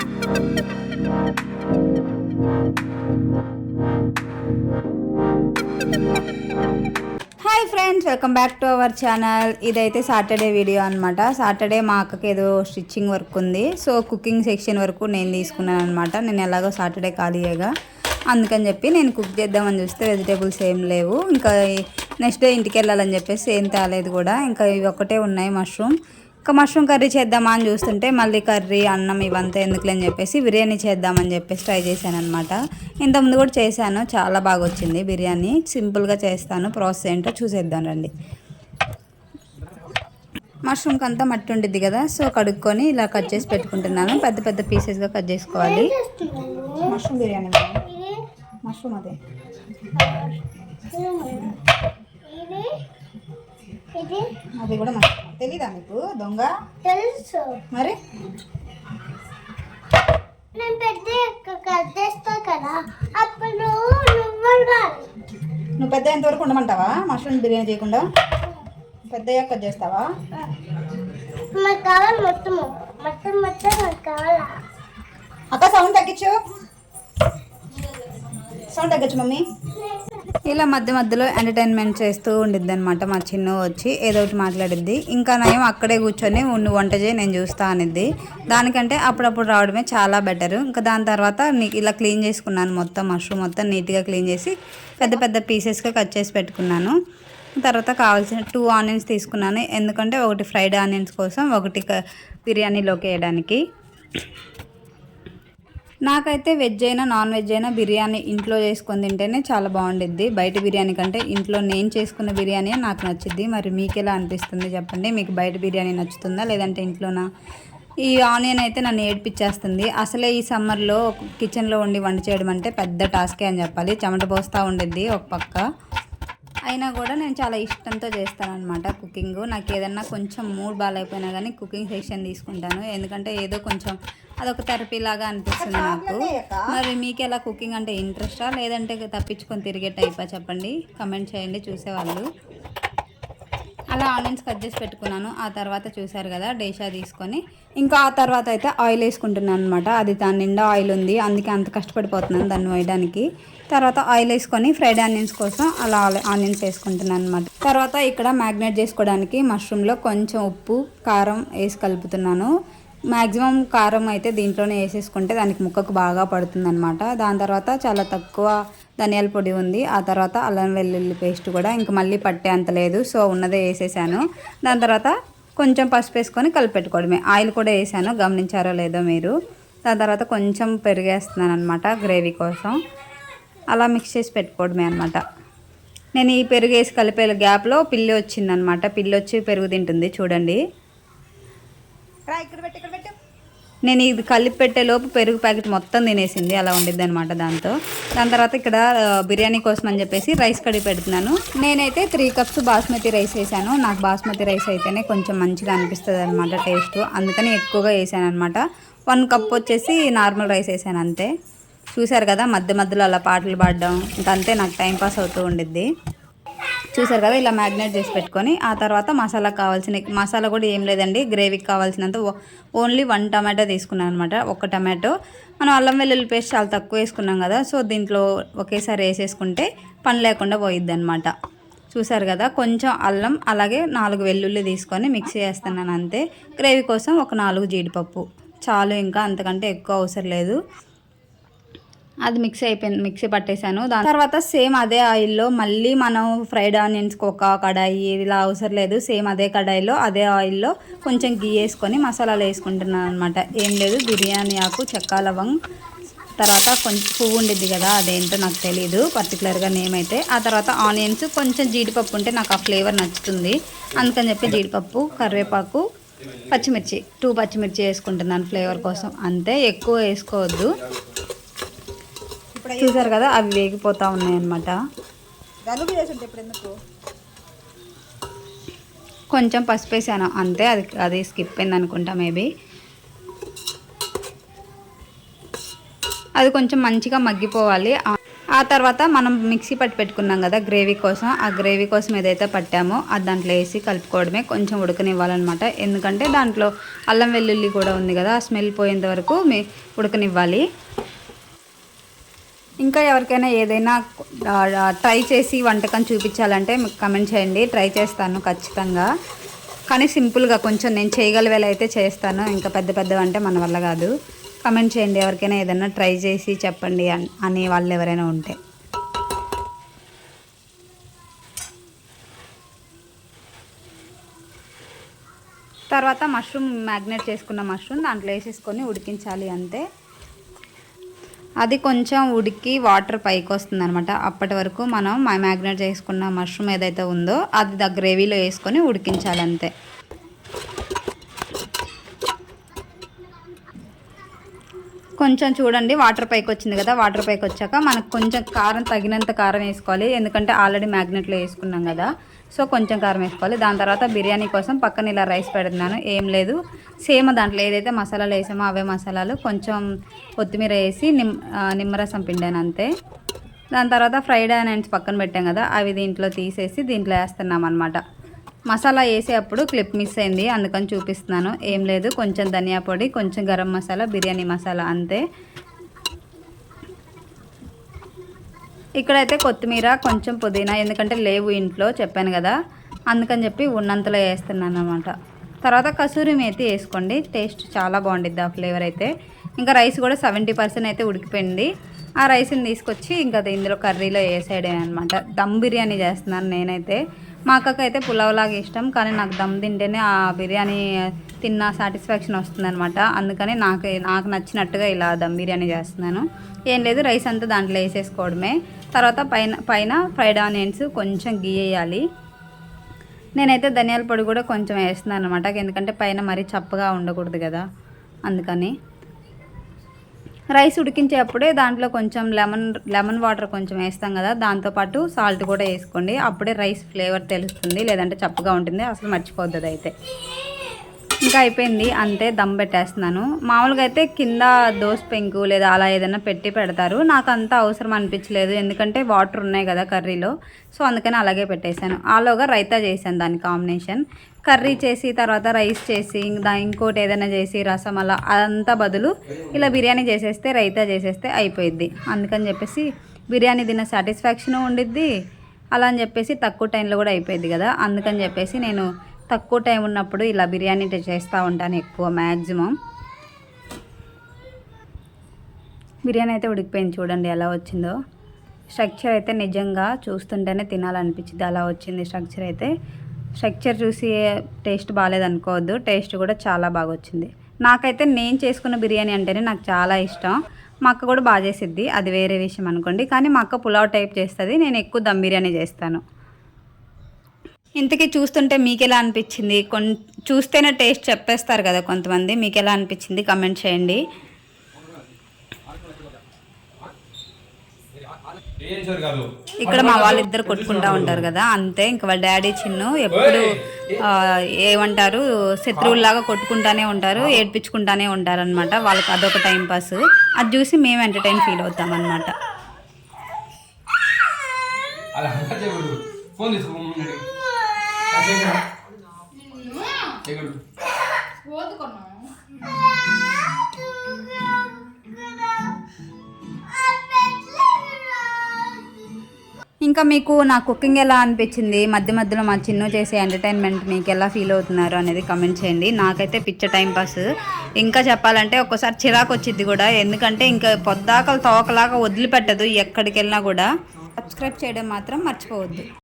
Hi friends, welcome back to our channel. ఇదైతే Saturday video అనమాట. Saturday మా అక్కకి ఏదో స్టిచ్చింగ్ వర్క్ ఉంది, సో కుకింగ్ సెక్షన్ వరకు నేను తీసుకున్నాను అనమాట. నేను ఎలాగో సాటర్డే ఖాళీగా అందుకని చెప్పి నేను కుక్ చేద్దామని చూస్తే వెజిటేబుల్స్ ఏం లేవు. ఇంకా నెక్స్ట్ డే ఇంటికి వెళ్ళాలని చెప్పేసి ఏం తేలేదు కూడా. ఇంకా ఇవి ఒక్కటే ఉన్నాయి, మష్రూమ్. ఇంకా మష్రూమ్ కర్రీ చేద్దామా అని చూస్తుంటే మళ్ళీ కర్రీ అన్నం ఇవంతా ఎందుకులని చెప్పేసి బిర్యానీ చేద్దామని చెప్పేసి ట్రై చేశాను అనమాట. ఇంతకుముందు కూడా చేశాను, చాలా బాగా వచ్చింది బిర్యానీ. సింపుల్గా చేస్తాను, ప్రాసెస్ ఏంటో చూసేద్దాం రండి. మష్రూమ్కి అంతా మట్టి ఉండిద్ది కదా, సో కడుక్కొని ఇలా కట్ చేసి పెట్టుకుంటున్నాను. పెద్ద పెద్ద పీసెస్గా కట్ చేసుకోవాలి. మష్రూమ్ బిర్యానీ, మష్రూమ్ అదే అది కూడా తెలీదా నీకు? దొంగ తెలుసు మరి. నేను పెద్ద కట్ చేస్తా కదా, అప్పుడు నువ్వు పెద్ద ఎంతవరకు ఉండమంటావా మష్రూమ్ బిర్యానీ చేయకుండా? పెద్ద కట్ చేస్తావా? మాకు కావాలి మొత్తం మొత్తం మొత్తం మాకు కావాలా? అక్క సౌండ్ తగ్గించు, సౌండ్ తగ్గచ్చు మమ్మీ. ఇలా మధ్య మధ్యలో ఎంటర్టైన్మెంట్ చేస్తూ ఉండిద్ది అనమాట. మా చిన్న వచ్చి ఏదో ఒకటి మాట్లాడిద్ది. ఇంకా నేను అక్కడే కూర్చొని నువ్వు వంట చేయి నేను చూస్తా అనిద్ది. దానికంటే అప్పుడప్పుడు రావడమే చాలా బెటర్. ఇంకా దాని తర్వాత ఇలా క్లీన్ చేసుకున్నాను, మొత్తం మష్రూమ్ మొత్తం నీట్గా క్లీన్ చేసి పెద్ద పెద్ద పీసెస్గా కట్ చేసి పెట్టుకున్నాను. తర్వాత కావాల్సిన 2 ఆనియన్స్ తీసుకున్నాను, ఎందుకంటే ఒకటి ఫ్రైడ్ ఆనియన్స్ కోసం, ఒకటి బిర్యానీలోకి వేయడానికి. నాకైతే వెజ్ అయినా నాన్ వెజ్ అయినా బిర్యానీ ఇంట్లో చేసుకొని తింటేనే చాలా బాగుండిద్ది. బయట బిర్యానీ కంటే ఇంట్లో నేను చేసుకున్న బిర్యానీ నాకు నచ్చుద్ది. మరి మీకు ఎలా అనిపిస్తుంది చెప్పండి? మీకు బయట బిర్యానీ నచ్చుతుందా లేదంటే ఇంట్లోనా? ఈ ఆనియన్ అయితే నన్ను ఏడిపించేస్తుంది. అసలే ఈ సమ్మర్లో కిచెన్లో ఉండి వంట చేయడం అంటే పెద్ద టాస్కే అని చెప్పాలి. చెమట పోస్తూ ఉండిద్ది ఒక పక్క. అయినా కూడా నేను చాలా ఇష్టంతో చేస్తానన్నమాట కుకింగ్. నాకు ఏదన్నా కొంచెం మూడ్ బాగాలేకపోయినా కానీ కుకింగ్ సెక్షన్ తీసుకుంటాను, ఎందుకంటే ఏదో కొంచెం అదొక థెరపీ లాగా అనిపిస్తుంది నాకు. మరి మీకు ఎలా కుకింగ్ అంటే ఇంట్రెస్టా లేదంటే తప్పించుకొని తిరిగే టైపా చెప్పండి, కమెంట్ చేయండి చూసేవాళ్ళు. అలా ఆనియన్స్ కట్ చేసి పెట్టుకున్నాను. ఆ తర్వాత చూసారు కదా డేషా తీసుకొని ఇంకా ఆ తర్వాత అయితే ఆయిల్ వేసుకుంటున్నాను అనమాట. అది దాని నిండా ఆయిల్ ఉంది, అందుకే అంత కష్టపడిపోతున్నాను దాన్ని వేయడానికి. తర్వాత ఆయిల్ వేసుకొని ఫ్రైడ్ ఆనియన్స్ కోసం అలా ఆనియన్స్ వేసుకుంటున్నాను అనమాట. తర్వాత ఇక్కడ మ్యాగ్నేట్ చేసుకోవడానికి మష్రూమ్లో కొంచెం ఉప్పు కారం వేసి కలుపుతున్నాను. మ్యాక్సిమం కారం అయితే దీంట్లోనే వేసేసుకుంటే దానికి ముక్కకు బాగా పడుతుంది అనమాట. దాని తర్వాత చాలా తక్కువ ధనియాల పొడి ఉంది. ఆ తర్వాత అల్లం వెల్లుల్లి పేస్ట్ కూడా ఇంకా మళ్ళీ పట్టే అంత లేదు, సో ఉన్నదే వేసేసాను. దాని తర్వాత కొంచెం పసుపు వేసుకొని కలిపెట్టుకోవడమే. ఆయిల్ కూడా వేసాను, గమనించారో లేదో మీరు. దాని తర్వాత కొంచెం పెరిగేస్తున్నాను అనమాట గ్రేవీ కోసం. అలా మిక్స్ చేసి పెట్టుకోవడమే అనమాట. నేను ఈ పెరుగు వేసి కలిపే గ్యాప్లో పిల్లి వచ్చిందనమాట. పిల్లి వచ్చి పెరుగు తింటుంది చూడండి. నేను ఇది కలిపి పెట్టేలోపు పెరుగు ప్యాకెట్ మొత్తం తినేసింది, అలా ఉండిద్ది అనమాట దాంతో. దాని తర్వాత ఇక్కడ బిర్యానీ కోసం అని చెప్పేసి రైస్ కడిగి పెడుతున్నాను. నేనైతే 3 కప్స్ బాస్మతి రైస్ వేసాను. నాకు బాస్మతి రైస్ అయితేనే కొంచెం మంచిగా అనిపిస్తుంది అనమాట టేస్ట్, అందుకని ఎక్కువగా వేసాను అనమాట. 1 కప్ వచ్చేసి నార్మల్ రైస్ వేసాను అంతే. చూసారు కదా మధ్య మధ్యలో అలా పాటలు పాడడం, ఇంకంతే నాకు టైంపాస్ అవుతూ ఉండిద్ది. చూసారు కదా ఇలా మ్యాగ్నేట్ చేసి పెట్టుకొని ఆ తర్వాత మసాలా కావాల్సిన మసాలా కూడా ఏం లేదండి, గ్రేవీకి కావాల్సినంత ఓన్లీ 1 టమాటో తీసుకున్నాను అనమాట. 1 టమాటో. మనం అల్లం వెల్లుల్లి పేస్ట్ చాలా తక్కువ వేసుకున్నాం కదా, సో దీంట్లో ఒకేసారి వేసేసుకుంటే పని లేకుండా పోయిద్ది అనమాట. చూసారు కదా కొంచెం అల్లం అలాగే 4 వెల్లుల్లి తీసుకొని మిక్సీ చేస్తున్నాను అంతే. గ్రేవీ కోసం ఒక 4 జీడిపప్పు చాలు, ఇంకా అంతకంటే ఎక్కువ అవసరం లేదు. అది మిక్సీ అయిపోయింది, మిక్సీ పట్టేశాను. దాని తర్వాత సేమ్ అదే ఆయిల్లో మళ్ళీ మనం ఫ్రైడ్ ఆనియన్స్కి ఒక కడాయి ఇలా అవసరం లేదు, సేమ్ అదే కడాయిలో అదే ఆయిల్లో కొంచెం గీ వేసుకొని మసాలాలు వేసుకుంటున్నాను అనమాట. ఏం లేదు, బిర్యానీ ఆకు, చెక్క లవంగ్, తర్వాత కొంచెం పువ్వు ఉండిద్ది కదా అదేంటో నాకు తెలియదు పర్టికులర్గా నేమ్ అయితే. ఆ తర్వాత ఆనియన్స్, కొంచెం జీడిపప్పు ఉంటే నాకు ఆ ఫ్లేవర్ నచ్చుతుంది, అందుకని చెప్పి జీడిపప్పు, కరివేపాకు, పచ్చిమిర్చి 2 పచ్చిమిర్చి వేసుకుంటున్నాను ఫ్లేవర్ కోసం అంతే, ఎక్కువ వేసుకోవద్దు. చూసారు కదా అవి వేగిపోతూ ఉన్నాయన్నమాట. కొంచెం పసుపు వేసాను అంతే, అది స్కిప్ అయింది అనుకుంటా మేబీ. అది కొంచెం మంచిగా మగ్గిపోవాలి. ఆ తర్వాత మనం మిక్సీ పట్టి పెట్టుకున్నాం కదా గ్రేవీ కోసం, ఆ గ్రేవీ కోసం ఏదైతే పట్టామో అది దాంట్లో వేసి కలుపుకోవడమే. కొంచెం ఉడకనివ్వాలన్నమాట, ఎందుకంటే దాంట్లో అల్లం వెల్లుల్లి కూడా ఉంది కదా, ఆ స్మెల్ పోయేంత వరకు ఉడకనివ్వాలి. ఇంకా ఎవరికైనా ఏదైనా ట్రై చేసి వంటకం చూపించాలంటే మీకు కమెంట్ చేయండి, ట్రై చేస్తాను ఖచ్చితంగా. కానీ సింపుల్గా కొంచెం నేను చేయగలిగేలా అయితే చేస్తాను, ఇంకా పెద్ద పెద్దవి అంటే మన వల్ల కాదు. కమెంట్ చేయండి ఎవరికైనా ఏదైనా ట్రై చేసి చెప్పండి అని వాళ్ళు ఎవరైనా ఉంటే. తర్వాత మష్రూమ్ మ్యాగ్నేట్ చేసుకున్న మష్రూమ్ దాంట్లో వేసేసుకొని ఉడికించాలి అంతే. అది కొంచెం ఉడికి వాటర్ పైకి వస్తుంది అనమాట. అప్పటి వరకు మనం మ్యాగ్నేట్ చేసుకున్న మష్రూమ్ ఏదైతే ఉందో అది గ్రేవీలో వేసుకొని ఉడికించాలి అంతే. కొంచెం చూడండి వాటర్ పైకి వచ్చింది కదా, వాటర్ పైకి వచ్చాక మనకు కొంచెం కారం తగినంత కారం వేసుకోవాలి, ఎందుకంటే ఆల్రెడీ మ్యాగ్నెట్లో వేసుకున్నాం కదా, సో కొంచెం కారం వేసుకోవాలి. దాని తర్వాత బిర్యానీ కోసం పక్కన ఇలా రైస్ పెడుతున్నాను. ఏం లేదు, సేమ్ దాంట్లో ఏదైతే మసాలాలు వేసామో అవే మసాలాలు, కొంచెం కొత్తిమీర వేసి నిమ్మరసం పిండాను అంతే. దాని తర్వాత ఫ్రైడ్ ఆనియన్స్ పక్కన పెట్టాం కదా, అవి దీంట్లో తీసేసి దీంట్లో వేస్తున్నాం అనమాట. మసాలా వేసేటప్పుడు క్లిప్ మిస్ అయింది, అందుకని చూపిస్తున్నాను. ఏం లేదు, కొంచెం ధనియా పొడి, కొంచెం గరం మసాలా, బిర్యానీ మసాలా అంతే. ఇక్కడైతే కొత్తిమీర, కొంచెం పుదీనా, ఎందుకంటే లేవు ఇంట్లో చెప్పాను కదా, అందుకని చెప్పి ఉన్నంతలో వేస్తున్నాను అనమాట. తర్వాత కసూరి మేతి వేసుకోండి, టేస్ట్ చాలా బాగుంటుంది ఆ ఫ్లేవర్ అయితే. ఇంకా రైస్ కూడా 70% అయితే ఉడికిపోయింది. ఆ రైస్ని తీసుకొచ్చి ఇంకా ఇందులో కర్రీలో వేసేయడమే అనమాట. దమ్ బిర్యానీ చేస్తున్నాను నేనైతే. మా అక్కకైతే పులావ్ లాగా ఇష్టం, కానీ నాకు దమ్ తింటేనే ఆ బిర్యానీ తిన్న సాటిస్ఫాక్షన్ వస్తుందన్నమాట. అందుకని నాకు నచ్చినట్టుగా ఇలా దమ్ బిర్యానీ చేస్తున్నాను. ఏం లేదు, రైస్ అంతా దాంట్లో వేసేసుకోవడమే. తర్వాత పైన ఫ్రైడ్ ఆనియన్స్ కొంచెం గీయాలి. నేనైతే ధనియాల పొడి కూడా కొంచెం వేస్తున్నాను అనమాట, ఎందుకంటే పైన మరీ చప్పగా ఉండకూడదు కదా, అందుకని. రైస్ ఉడికించేటప్పుడే దాంట్లో కొంచెం లెమన్ వాటర్ కొంచెం వేస్తాం కదా, దాంతోపాటు సాల్ట్ కూడా వేసుకోండి, అప్పుడే రైస్ ఫ్లేవర్ తెలుస్తుంది, లేదంటే చప్పగా ఉంటుంది, అసలు మర్చిపోద్ది అయితే. ఇంకా అయిపోయింది అంతే, దమ్ పెట్టేస్తున్నాను. మామూలుగా అయితే కింద దోస పెంకు లేదా అలా ఏదైనా పెడతారు, నాకు అంత అవసరం అనిపించలేదు, ఎందుకంటే వాటర్ ఉన్నాయి కదా కర్రీలో, సో అందుకని అలాగే పెట్టేశాను. ఆలోగా రైతా చేశాను దాని కాంబినేషన్. కర్రీ చేసి తర్వాత రైస్ చేసి ఇంకోటి ఏదైనా చేసి రసం అలా అదంతా బదులు ఇలా బిర్యానీ చేసేస్తే, రైతా చేసేస్తే అయిపోయిద్ది. అందుకని చెప్పేసి బిర్యానీ తిన్న సాటిస్ఫాక్షన్ ఉండిద్ది, అలా అని చెప్పేసి తక్కువ టైంలో కూడా అయిపోయింది కదా, అందుకని చెప్పేసి నేను తక్కువ టైం ఉన్నప్పుడు ఇలా బిర్యానీ చేస్తూ ఉంటాను ఎక్కువ మ్యాక్సిమం. బిర్యానీ అయితే ఉడికిపోయింది, చూడండి ఎలా వచ్చిందో. స్ట్రక్చర్ అయితే నిజంగా చూస్తుంటేనే తినాలనిపించింది, అలా వచ్చింది స్ట్రక్చర్ అయితే. స్ట్రక్చర్ చూసి టేస్ట్ బాగాలేదనుకోవద్దు, టేస్ట్ కూడా చాలా బాగా వచ్చింది. నాకైతే నేను చేసుకున్న బిర్యానీ అంటేనే నాకు చాలా ఇష్టం. మా అక్క కూడా బాగా చేసిద్ది, అది వేరే విషయం అనుకోండి, కానీ మా అక్క పులావ్ టైప్ చేస్తుంది, నేను ఎక్కువ దమ్ బిర్యానీ చేస్తాను. ఇంతకీ చూస్తుంటే మీకు ఎలా అనిపించింది? చూస్తేనే టేస్ట్ చెప్పేస్తారు కదా కొంతమంది, మీకు ఎలా అనిపించింది కమెంట్ చేయండి. ఇక్కడ మా వాళ్ళిద్దరు కొట్టుకుంటూ ఉంటారు కదా, అంతే. ఇంకా వాళ్ళ డాడీ చిన్ను ఎప్పుడు ఏమంటారు శత్రువుల్లాగా కొట్టుకుంటానే ఉంటారు, ఏడ్పించుకుంటానే ఉంటారు అనమాట. వాళ్ళకి అదొక టైంపాస్, అది చూసి మేము ఎంటర్టైన్ ఫీల్ అవుతాం అనమాట. ఇంకా మీకు నా కుకింగ్ ఎలా అనిపించింది, మధ్య మధ్యలో మా చిన్ను చేసే ఎంటర్టైన్మెంట్ మీకు ఎలా ఫీల్ అవుతున్నారు అనేది కమెంట్ చేయండి. నాకైతే పిచ్చ టైంపాస్. ఇంకా చెప్పాలంటే ఒక్కోసారి చిరాకు వచ్చింది కూడా, ఎందుకంటే ఇంకా పొద్దాకలు తోకలాగా వదిలిపెట్టదు ఎక్కడికి వెళ్ళినా కూడా. సబ్స్క్రైబ్ చేయడం మాత్రం మర్చిపోవద్దు.